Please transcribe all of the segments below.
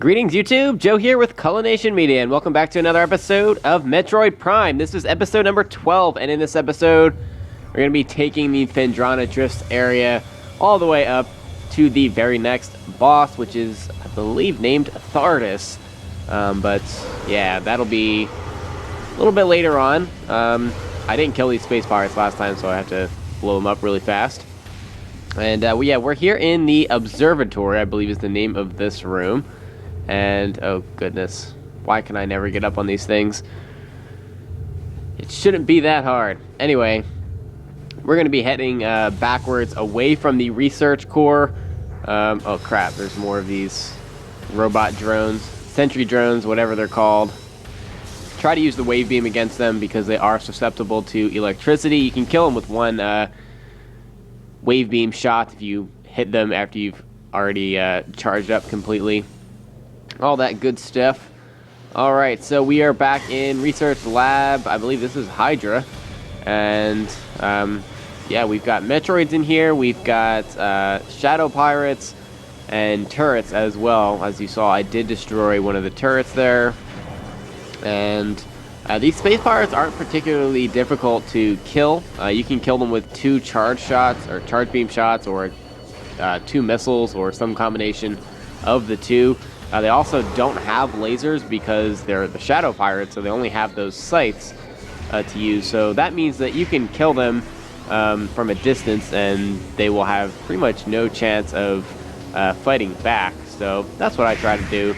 Greetings YouTube, Joe here with Culination Media, and welcome back to another episode of Metroid Prime. This is episode number 12, and in this episode, we're going to be taking the Phendrana Drifts area all the way up to the very next boss, which is, I believe, named Thardus. But yeah, that'll be a little bit later on. I didn't kill these space pirates last time, so I have to blow them up really fast. And yeah, we're here in the observatory, I believe is the name of this room. And, oh goodness, why can I never get up on these things? It shouldn't be that hard. Anyway, we're going to be heading backwards away from the research core. Oh crap, there's more of these robot drones, sentry drones, whatever they're called. Try to use the wave beam against them because they are susceptible to electricity. You can kill them with one wave beam shot if you hit them after you've already charged up completely. All that good stuff. Alright, so we are back in Research Lab. I believe this is Hydra. And, yeah, we've got Metroids in here. We've got Shadow Pirates and turrets as well. As you saw, I did destroy one of the turrets there. And these space pirates aren't particularly difficult to kill. You can kill them with 2 charge shots, or charge beam shots, or 2 missiles, or some combination of the 2. They also don't have lasers because they're the Shadow Pirates, so they only have those sights to use. So that means that you can kill them from a distance, and they will have pretty much no chance of fighting back. So that's what I try to do.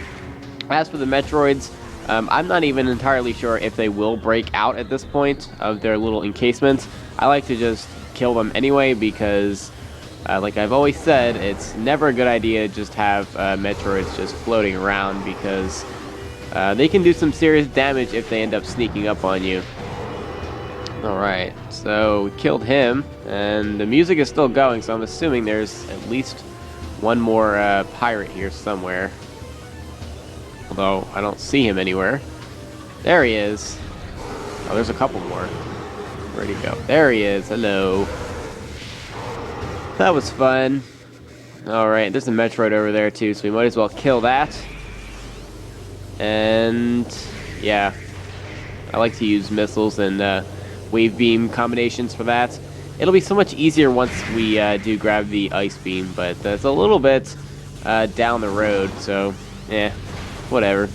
As for the Metroids, I'm not even entirely sure if they will break out at this point of their little encasements. I like to just kill them anyway because like I've always said, it's never a good idea to just have Metroids just floating around because they can do some serious damage if they end up sneaking up on you. Alright, so we killed him, and the music is still going, so I'm assuming there's at least one more pirate here somewhere. Although, I don't see him anywhere. There he is. Oh, there's a couple more. Where'd he go? There he is. Hello. That was fun. Alright, there's a Metroid over there too, so we might as well kill that. And yeah, I like to use missiles and wave beam combinations for that. It'll be so much easier once we do grab the ice beam, but it's a little bit down the road, so yeah, whatever.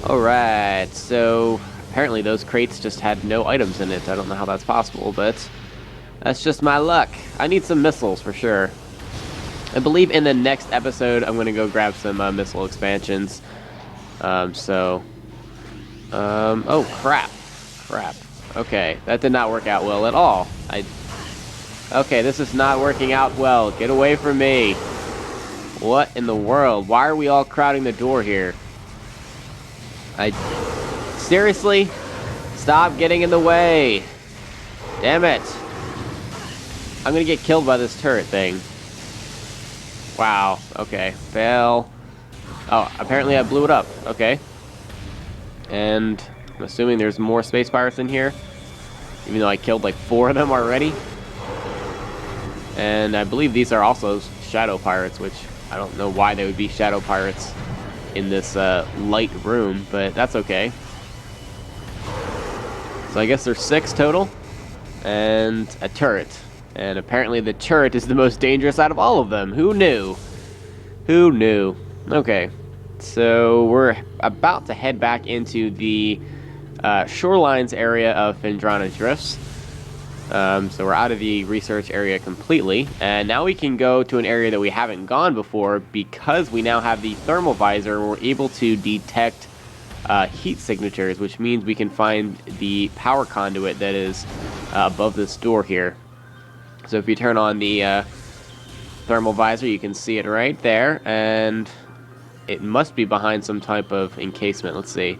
Alright, so apparently those crates just had no items in it. I don't know how that's possible, but that's just my luck. I need some missiles for sure. I believe in the next episode I'm going to go grab some missile expansions. Oh crap. Crap. Okay, that did not work out well at all. Okay, this is not working out well. Get away from me. What in the world? Why are we all crowding the door here? Seriously? Stop getting in the way. Damn it. I'm gonna get killed by this turret thing. Wow, okay. Fail. Oh, apparently I blew it up. Okay. And I'm assuming there's more space pirates in here, even though I killed like 4 of them already. And I believe these are also Shadow Pirates, which I don't know why they would be Shadow Pirates in this light room, but that's okay. So I guess there's 6 total, and a turret. And apparently the turret is the most dangerous out of all of them. Who knew? Who knew? Okay, so we're about to head back into the shorelines area of Phendrana Drifts. So we're out of the research area completely. And now we can go to an area that we haven't gone before because we now have the thermal visor. We're able to detect heat signatures, which means we can find the power conduit that is above this door here. So if you turn on the thermal visor, you can see it right there, and it must be behind some type of encasement. Let's see.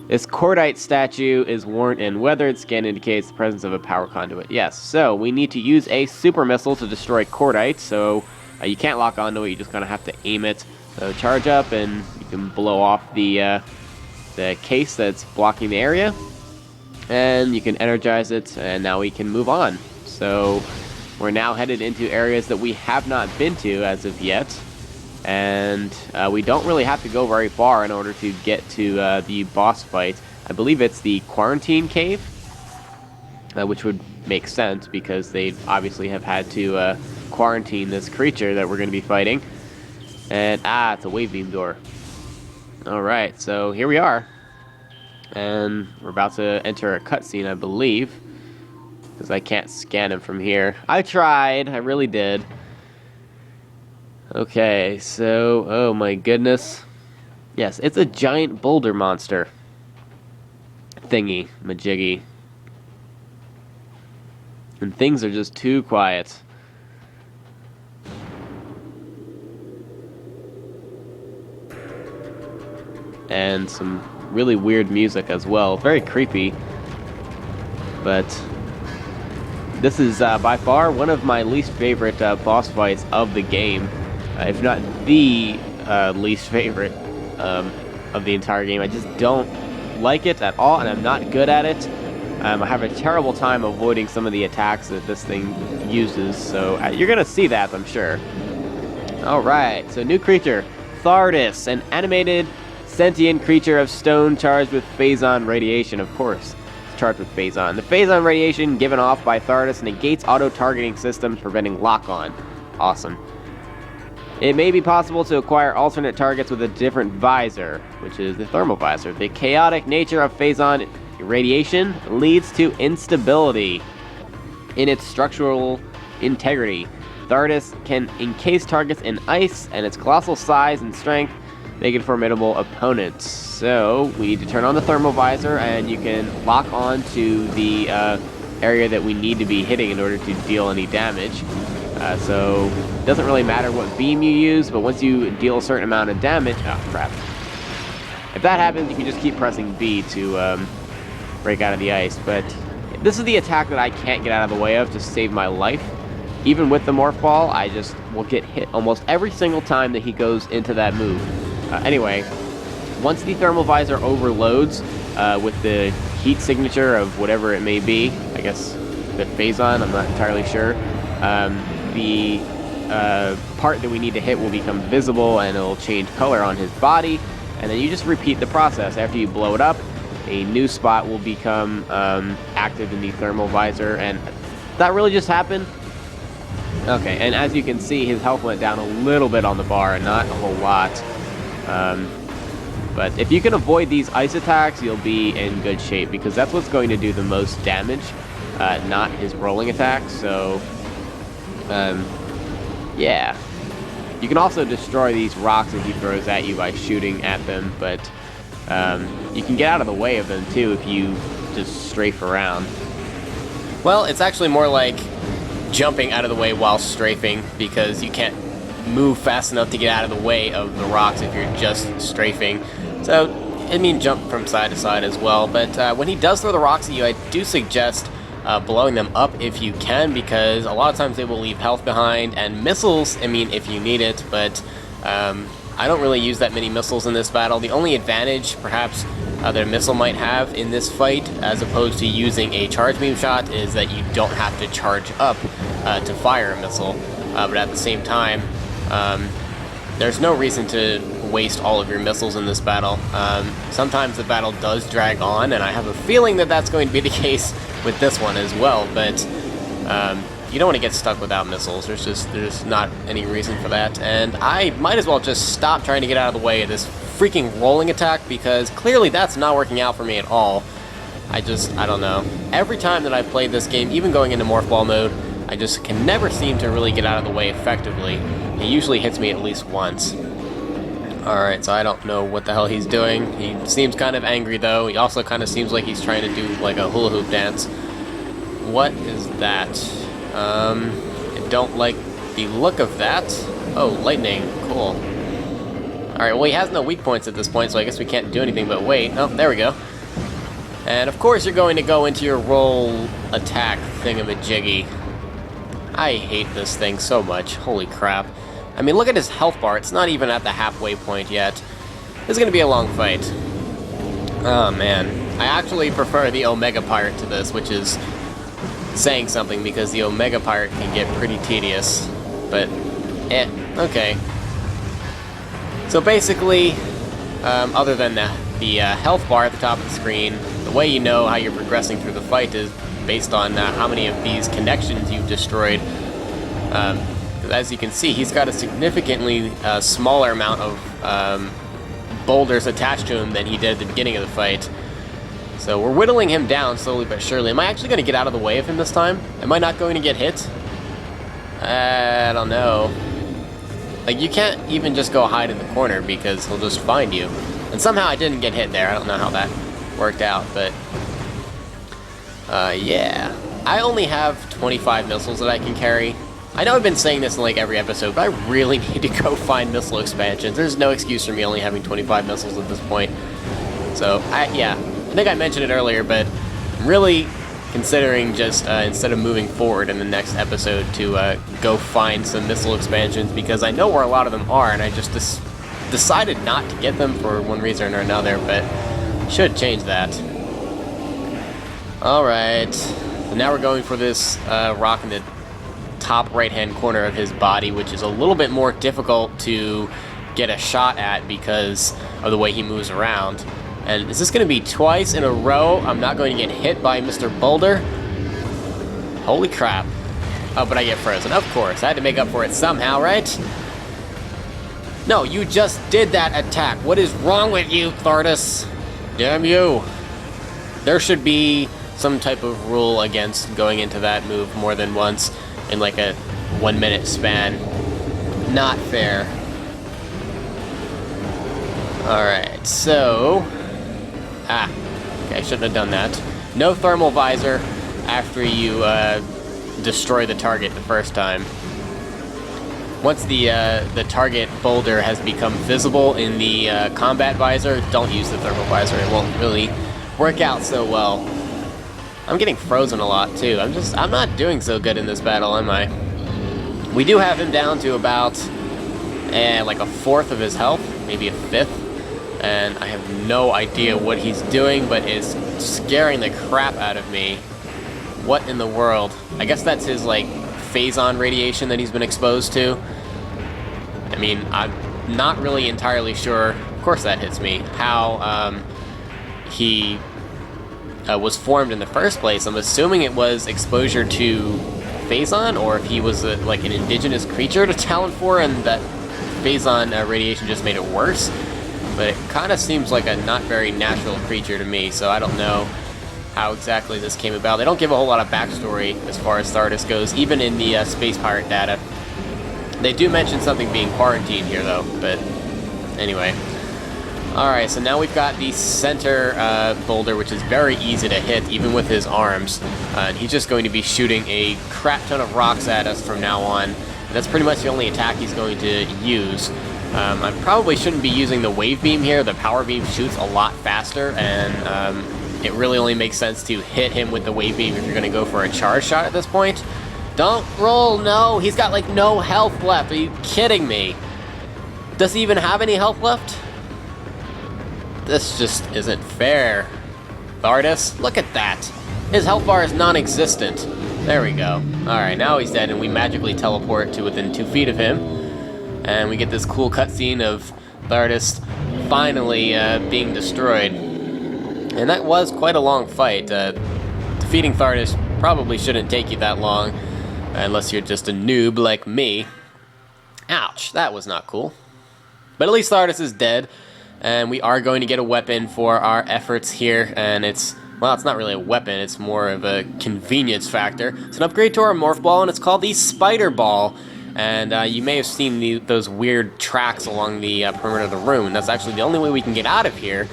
This cordite statue is worn and weathered. Scan indicates the presence of a power conduit. Yes, so we need to use a super missile to destroy cordite, so you can't lock onto it, you just kind of have to aim it. So charge up, and you can blow off the case that's blocking the area, and you can energize it, and now we can move on. So we're now headed into areas that we have not been to as of yet. And we don't really have to go very far in order to get to the boss fight. I believe it's the Quarantine Cave, which would make sense because they obviously have had to quarantine this creature that we're going to be fighting. And, it's a wave beam door. Alright, so here we are. And we're about to enter a cutscene, I believe. Because I can't scan him from here. I tried, I really did. Okay, so, oh my goodness. Yes, it's a giant boulder monster. Thingy, majiggy. And things are just too quiet. And some really weird music as well. Very creepy. But this is by far one of my least favorite boss fights of the game. If not the least favorite of the entire game. I just don't like it at all, and I'm not good at it. I have a terrible time avoiding some of the attacks that this thing uses, so you're going to see that, I'm sure. Alright, so new creature. Thardus, an animated sentient creature of stone charged with phazon radiation, of course. It's charged with phazon. The phazon radiation given off by Thardus negates auto-targeting systems, preventing lock-on. Awesome. It may be possible to acquire alternate targets with a different visor, which is the thermal visor. The chaotic nature of phazon radiation leads to instability in its structural integrity. Thardus can encase targets in ice, and its colossal size and strength make it formidable opponents. So we need to turn on the thermal visor, and you can lock on to the area that we need to be hitting in order to deal any damage. So it doesn't really matter what beam you use, but once you deal a certain amount of damage... Oh, crap. If that happens, you can just keep pressing B to break out of the ice. But this is the attack that I can't get out of the way of to save my life. Even with the Morph Ball, I just will get hit almost every single time that he goes into that move. Anyway, once the thermal visor overloads with the heat signature of whatever it may be, I guess the phazon, I'm not entirely sure, the part that we need to hit will become visible and it'll change color on his body, and then you just repeat the process. After you blow it up, a new spot will become active in the thermal visor, and that really just happened. Okay, and as you can see, his health went down a little bit on the bar, not a whole lot. But if you can avoid these ice attacks, you'll be in good shape, because that's what's going to do the most damage, not his rolling attacks. So yeah. You can also destroy these rocks that he throws at you by shooting at them, but you can get out of the way of them too if you just strafe around. Well, it's actually more like jumping out of the way while strafing, because you can't move fast enough to get out of the way of the rocks if you're just strafing. So, I mean, jump from side to side as well, but when he does throw the rocks at you, I do suggest blowing them up if you can, because a lot of times they will leave health behind, and missiles, I mean, if you need it, but I don't really use that many missiles in this battle. The only advantage, perhaps, that a missile might have in this fight, as opposed to using a charge beam shot, is that you don't have to charge up to fire a missile, but at the same time, there's no reason to waste all of your missiles in this battle. Sometimes the battle does drag on, and I have a feeling that that's going to be the case with this one as well, but you don't want to get stuck without missiles. There's not any reason for that, and I might as well just stop trying to get out of the way of this freaking rolling attack, because clearly that's not working out for me at all. I don't know. Every time that I've played this game, even going into Morph Ball mode, I just can never seem to really get out of the way effectively. He usually hits me at least once. Alright, so I don't know what the hell he's doing. He seems kind of angry, though. He also kind of seems like he's trying to do, like, a hula hoop dance. What is that? I don't like the look of that. Oh, lightning. Cool. Alright, well, he has no weak points at this point, so I guess we can't do anything but wait. Oh, there we go. And, of course, you're going to go into your roll attack thingamajiggy. I hate this thing so much. Holy crap. I mean, look at his health bar. It's not even at the halfway point yet. This is going to be a long fight. Oh, man. I actually prefer the Omega Pirate to this, which is saying something, because the Omega Pirate can get pretty tedious. But, okay. So basically, other than the health bar at the top of the screen, the way you know how you're progressing through the fight is based on how many of these connections you've destroyed. As you can see, he's got a significantly smaller amount of boulders attached to him than he did at the beginning of the fight. So we're whittling him down slowly but surely. Am I actually going to get out of the way of him this time? Am I not going to get hit? I don't know. Like, you can't even just go hide in the corner because he'll just find you. And somehow I didn't get hit there. I don't know how that worked out, but... yeah. I only have 25 missiles that I can carry. I know I've been saying this in like every episode, but I really need to go find missile expansions. There's no excuse for me only having 25 missiles at this point. So, yeah. I think I mentioned it earlier, but I'm really considering just, instead of moving forward in the next episode, to go find some missile expansions, because I know where a lot of them are, and I just decided not to get them for one reason or another, but should change that. Alright, so now we're going for this rock in the top right-hand corner of his body, which is a little bit more difficult to get a shot at because of the way he moves around. And is this going to be twice in a row? I'm not going to get hit by Mr. Boulder. Holy crap. Oh, but I get frozen. Of course. I had to make up for it somehow, right? No, you just did that attack. What is wrong with you, Thardus? Damn you. There should be some type of rule against going into that move more than once in like a 1 minute span. Not fair. Alright, so... okay, I shouldn't have done that. No thermal visor after you destroy the target the first time. Once the target boulder has become visible in the combat visor, don't use the thermal visor. It won't really work out so well. I'm getting frozen a lot too. I'm not doing so good in this battle, am I? We do have him down to about like a fourth of his health, maybe a fifth. And I have no idea what he's doing, but it's scaring the crap out of me. What in the world? I guess that's his, like, phazon radiation that he's been exposed to. I mean, I'm not really entirely sure, of course that hits me, how he was formed in the first place. I'm assuming it was exposure to phazon, or if he was, like, an indigenous creature to Talon 4, and that phazon radiation just made it worse. But it kind of seems like a not very natural creature to me, so I don't know how exactly this came about. They don't give a whole lot of backstory as far as Thardus goes, even in the Space Pirate data. They do mention something being quarantined here, though, but anyway. Alright, so now we've got the center boulder, which is very easy to hit, even with his arms. And he's just going to be shooting a crap ton of rocks at us from now on. And that's pretty much the only attack he's going to use. I probably shouldn't be using the wave beam here. The power beam shoots a lot faster, and it really only makes sense to hit him with the wave beam if you're going to go for a charge shot at this point. Don't roll, no! He's got like no health left. Are you kidding me? Does he even have any health left? This just isn't fair. Thardus, look at that. His health bar is non-existent. There we go. Alright, now he's dead, and we magically teleport to within 2 feet of him. And we get this cool cutscene of Thardus finally being destroyed. And that was quite a long fight. Defeating Thardus probably shouldn't take you that long, unless you're just a noob like me. Ouch, that was not cool. But at least Thardus is dead, and we are going to get a weapon for our efforts here, and it's, well, it's not really a weapon, it's more of a convenience factor. It's an upgrade to our Morph Ball, and it's called the Spider Ball. And you may have seen those weird tracks along the perimeter of the room, and that's actually the only way we can get out of here.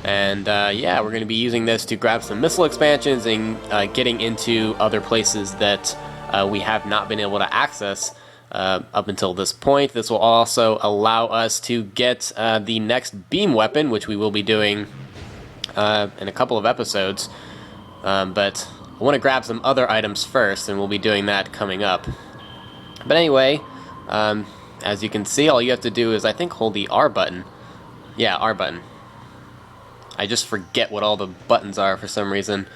And yeah, we're going to be using this to grab some missile expansions and getting into other places that we have not been able to access up until this point. This will also allow us to get the next beam weapon, which we will be doing in a couple of episodes. But I want to grab some other items first, and we'll be doing that coming up. But anyway, as you can see, all you have to do is, I think, hold the R button. Yeah, R button. I just forget what all the buttons are for some reason.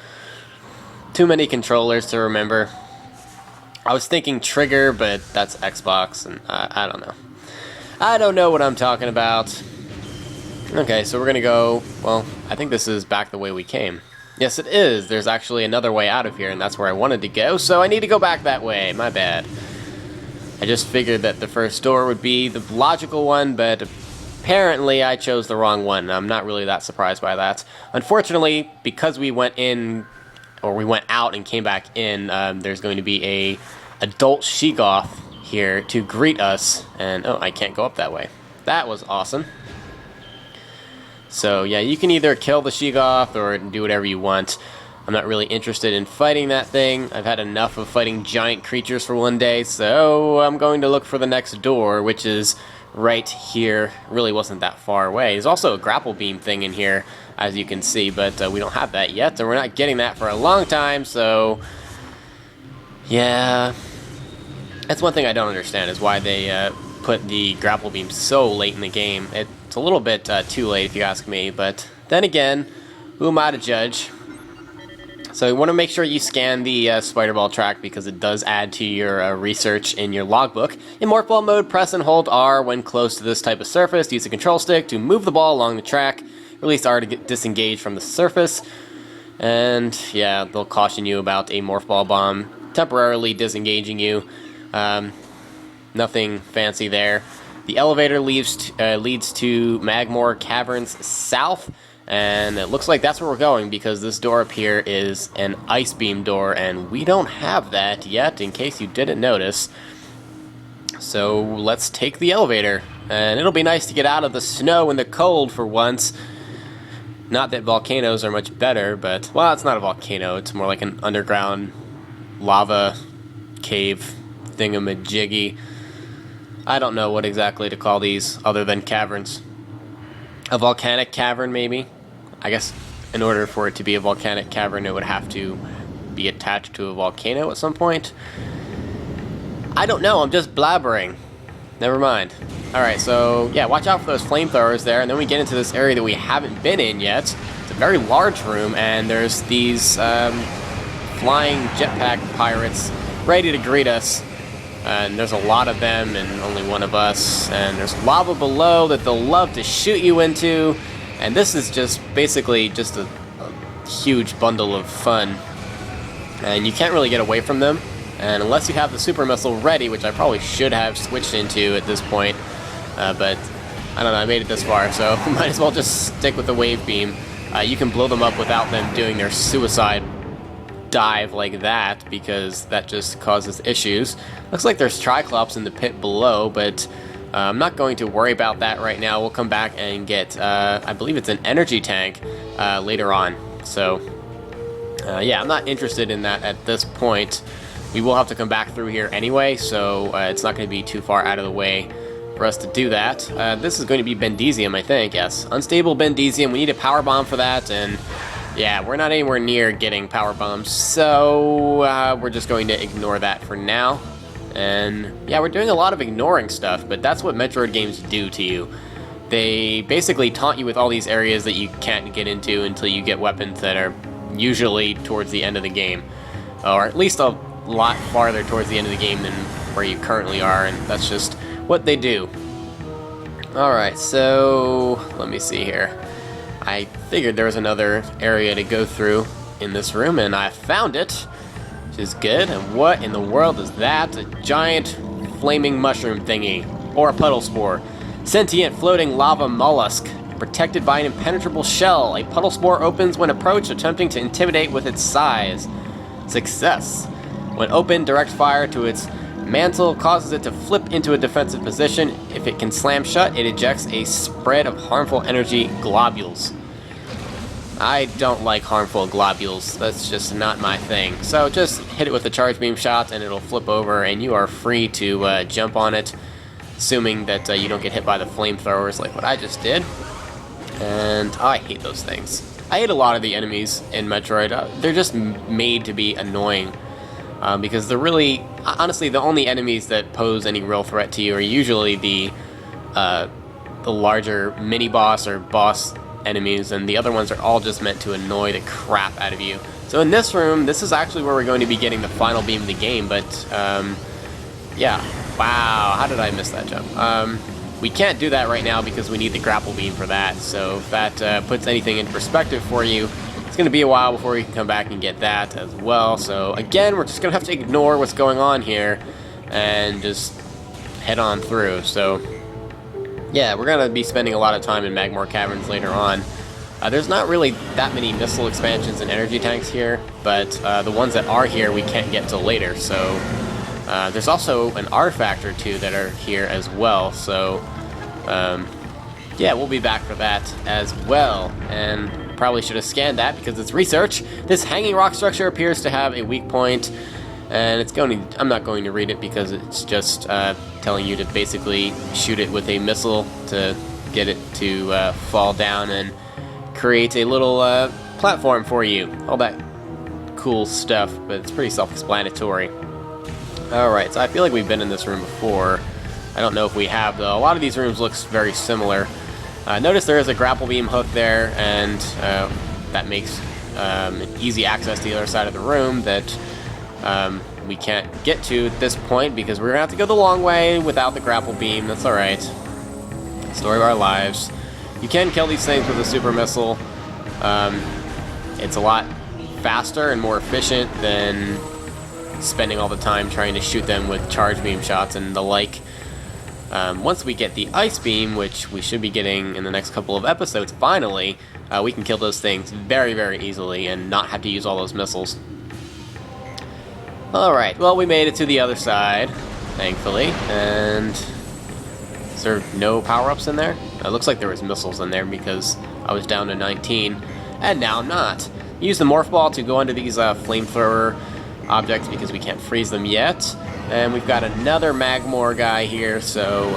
Too many controllers to remember. I was thinking trigger, but that's Xbox, and I don't know. I don't know what I'm talking about. Okay, so we're gonna go... Well, I think this is back the way we came. Yes, it is. There's actually another way out of here, and that's where I wanted to go, so I need to go back that way. My bad. I just figured that the first door would be the logical one, but apparently I chose the wrong one. I'm not really that surprised by that. Unfortunately, because we went in, or we went out and came back in, there's going to be a adult Sheegoth here to greet us, and oh, I can't go up that way. That was awesome. So yeah, you can either kill the Sheegoth or do whatever you want. I'm not really interested in fighting that thing. I've had enough of fighting giant creatures for one day, so I'm going to look for the next door, which is right here. Really wasn't that far away. There's also a grapple beam thing in here, as you can see, but we don't have that yet, and we're not getting that for a long time, so yeah. That's one thing I don't understand, is why they put the grapple beam so late in the game. It's a little bit too late, if you ask me, but then again, who am I to judge? So you want to make sure you scan the spider ball track, because it does add to your research in your logbook. In morph ball mode, press and hold R when close to this type of surface. Use the control stick to move the ball along the track. Release R to get disengaged from the surface. And yeah, they'll caution you about a morph ball bomb temporarily disengaging you. Nothing fancy there. The elevator leads to Magmoor Caverns south, and it looks like that's where we're going, because this door up here is an ice beam door, and we don't have that yet, in case you didn't notice. So let's take the elevator, and it'll be nice to get out of the snow and the cold for once. Not that volcanoes are much better, but, well, it's not a volcano, it's more like an underground lava cave thingamajiggy. I don't know what exactly to call these other than caverns. A volcanic cavern, maybe? I guess in order for it to be a volcanic cavern, it would have to be attached to a volcano at some point. I don't know, I'm just blabbering. Never mind. Alright, so yeah, watch out for those flamethrowers there, and then we get into this area that we haven't been in yet. It's a very large room, and there's these flying jetpack pirates ready to greet us. And there's a lot of them and only one of us, and there's lava below that they'll love to shoot you into, and this is just basically just a huge bundle of fun, and you can't really get away from them, and unless you have the super missile ready, which I probably should have switched into at this point, but I don't know, I made it this far, so might as well just stick with the wave beam. You can blow them up without them doing their suicide dive like that, because that just causes issues. Looks like there's Triclops in the pit below, but I'm not going to worry about that right now. We'll come back and get, I believe it's an energy tank later on. So, yeah, I'm not interested in that at this point. We will have to come back through here anyway, so it's not going to be too far out of the way for us to do that. This is going to be Bendesium, I think, yes. Unstable Bendesium, we need a power bomb for that, and yeah, we're not anywhere near getting power bombs, so we're just going to ignore that for now. And yeah, we're doing a lot of ignoring stuff, but that's what Metroid games do to you. They basically taunt you with all these areas that you can't get into until you get weapons that are usually towards the end of the game. Or at least a lot farther towards the end of the game than where you currently are, and that's just what they do. Alright, so let me see here. I figured there was another area to go through in this room, and I found it, which is good. And what in the world is that? A giant flaming mushroom thingy, or a puddle spore. Sentient floating lava mollusk, protected by an impenetrable shell. A puddle spore opens when approached, attempting to intimidate with its size. Success. When opened, direct fire to its mantle causes it to flip into a defensive position. If it can slam shut, it ejects a spread of harmful energy globules. I don't like harmful globules. That's just not my thing. So just hit it with a charge beam shot and it'll flip over, and you are free to jump on it, assuming that you don't get hit by the flamethrowers like what I just did. And I hate those things. I hate a lot of the enemies in Metroid. They're just made to be annoying. Because they're really, honestly, the only enemies that pose any real threat to you are usually the larger mini-boss or boss enemies, and the other ones are all just meant to annoy the crap out of you. So in this room, this is actually where we're going to be getting the final beam of the game, but, yeah. Wow, how did I miss that jump? we can't do that right now because we need the grapple beam for that. So if that puts anything in perspective for you, it's going to be a while before we can come back and get that as well. So again, we're just going to have to ignore what's going on here and just head on through. So yeah, we're going to be spending a lot of time in Magmoor Caverns later on. There's not really that many missile expansions and energy tanks here, but the ones that are here we can't get till later. So there's also an artifact or two that are here as well. So yeah, we'll be back for that as well. And probably should have scanned that because it's research. This hanging rock structure appears to have a weak point, and it's going to, I'm not going to read it because it's just telling you to basically shoot it with a missile to get it to fall down and create a little platform for you. All that cool stuff, but it's pretty self-explanatory. Alright, so I feel like we've been in this room before. I don't know if we have, though. A lot of these rooms looks very similar. Notice there is a grapple beam hook there, and that makes easy access to the other side of the room that we can't get to at this point because we're going to have to go the long way without the grapple beam. That's alright. Story of our lives. You can kill these things with a super missile. It's a lot faster and more efficient than spending all the time trying to shoot them with charge beam shots and the like. Once we get the ice beam, which we should be getting in the next couple of episodes, finally, we can kill those things very, very easily and not have to use all those missiles. Alright, well, we made it to the other side, thankfully, and is there no power-ups in there? It looks like there was missiles in there because I was down to 19, and now I'm not. Use the morph ball to go into these flamethrower objects because we can't freeze them yet. And we've got another Magmoor guy here, so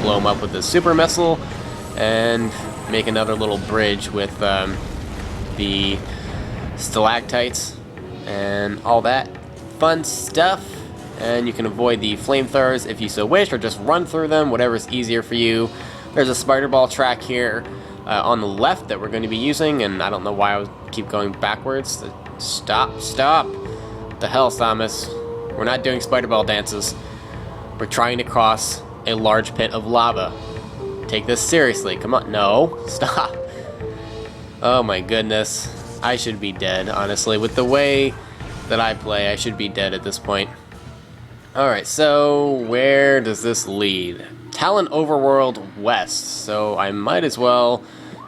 blow him up with the super missile and make another little bridge with the stalactites and all that fun stuff. And you can avoid the flamethrowers if you so wish, or just run through them, whatever's easier for you. There's a spider ball track here on the left that we're going to be using, and I don't know why I would keep going backwards. Stop, stop. What the hell, Samus? We're not doing spider ball dances. We're trying to cross a large pit of lava. Take this seriously. Come on. No. Stop. Oh my goodness. I should be dead, honestly. With the way that I play, I should be dead at this point. Alright, so where does this lead? Talon Overworld West. So I might as well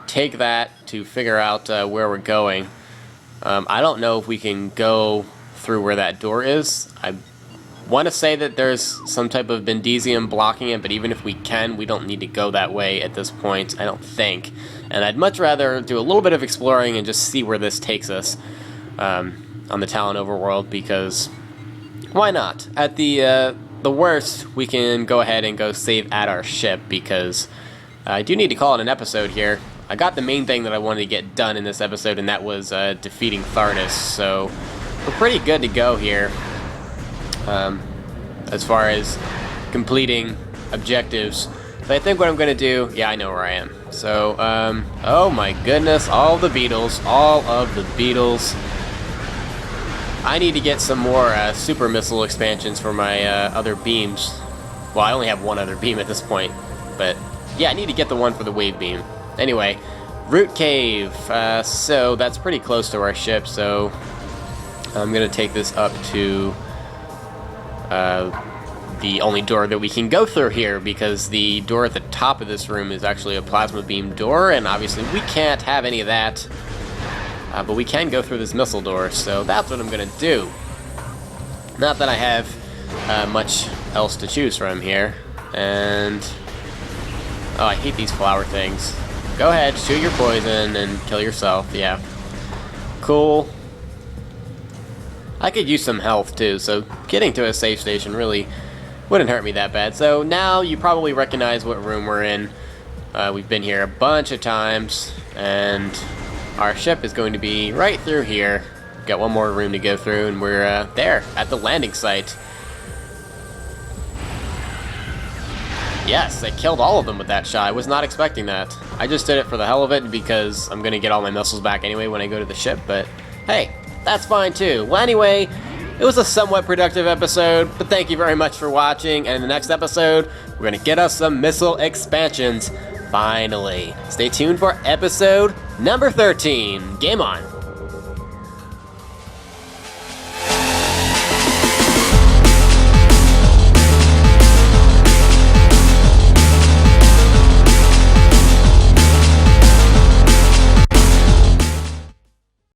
take that to figure out where we're going. I don't know if we can go through where that door is. I want to say that there's some type of Bendesium blocking it, but even if we can, we don't need to go that way at this point, I don't think. And I'd much rather do a little bit of exploring and just see where this takes us on the Talon Overworld, because why not? At the worst, we can go ahead and go save at our ship, because I do need to call it an episode here. I got the main thing that I wanted to get done in this episode, and that was defeating Thardus, so we're pretty good to go here as far as completing objectives. But I think what I'm going to do, yeah, I know where I am. So, oh my goodness, all the beetles, all of the beetles. I need to get some more super missile expansions for my other beams. Well, I only have one other beam at this point, but yeah, I need to get the one for the wave beam. Anyway, Root Cave. So that's pretty close to our ship, so I'm going to take this up to the only door that we can go through here, because the door at the top of this room is actually a plasma beam door, and obviously we can't have any of that. But we can go through this missile door, so that's what I'm going to do. Not that I have much else to choose from here. And oh, I hate these flower things. Go ahead, shoot your poison and kill yourself, yeah. Cool. I could use some health too, so getting to a safe station really wouldn't hurt me that bad. So now you probably recognize what room we're in. We've been here a bunch of times, and our ship is going to be right through here. Got one more room to go through, and we're there at the landing site. Yes, I killed all of them with that shot. I was not expecting that. I just did it for the hell of it because I'm going to get all my missiles back anyway when I go to the ship, but hey, that's fine too. Well, anyway, It was a somewhat productive episode, but thank you very much for watching, and in the next episode, we're gonna get us some missile expansions, finally. Stay tuned for episode number 13. Game on!